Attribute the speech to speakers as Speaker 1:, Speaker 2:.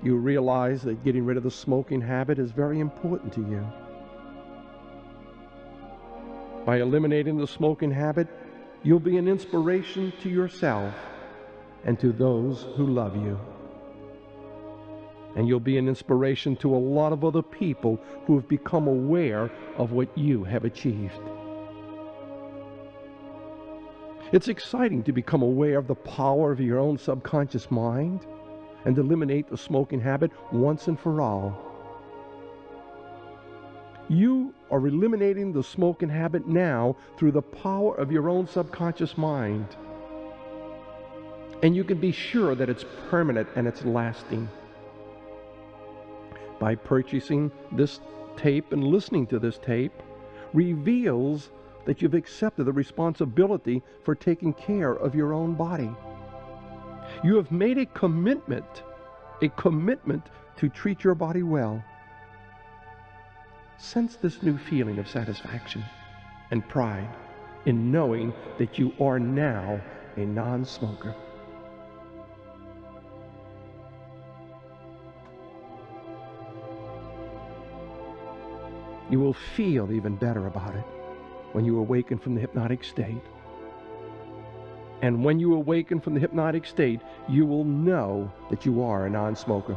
Speaker 1: You realize that getting rid of the smoking habit is very important to you. By eliminating the smoking habit, you'll be an inspiration to yourself and to those who love you. And you'll be an inspiration to a lot of other people who have become aware of what you have achieved. It's exciting to become aware of the power of your own subconscious mind and eliminate the smoking habit once and for all. You are eliminating the smoking habit now through the power of your own subconscious mind. And you can be sure that it's permanent and it's lasting. By purchasing this tape and listening to this tape reveals that you've accepted the responsibility for taking care of your own body. You have made a commitment to treat your body well. Sense this new feeling of satisfaction and pride in knowing that you are now a non-smoker. You will feel even better about it when you awaken from the hypnotic state. And when you awaken from the hypnotic state, you will know that you are a non-smoker.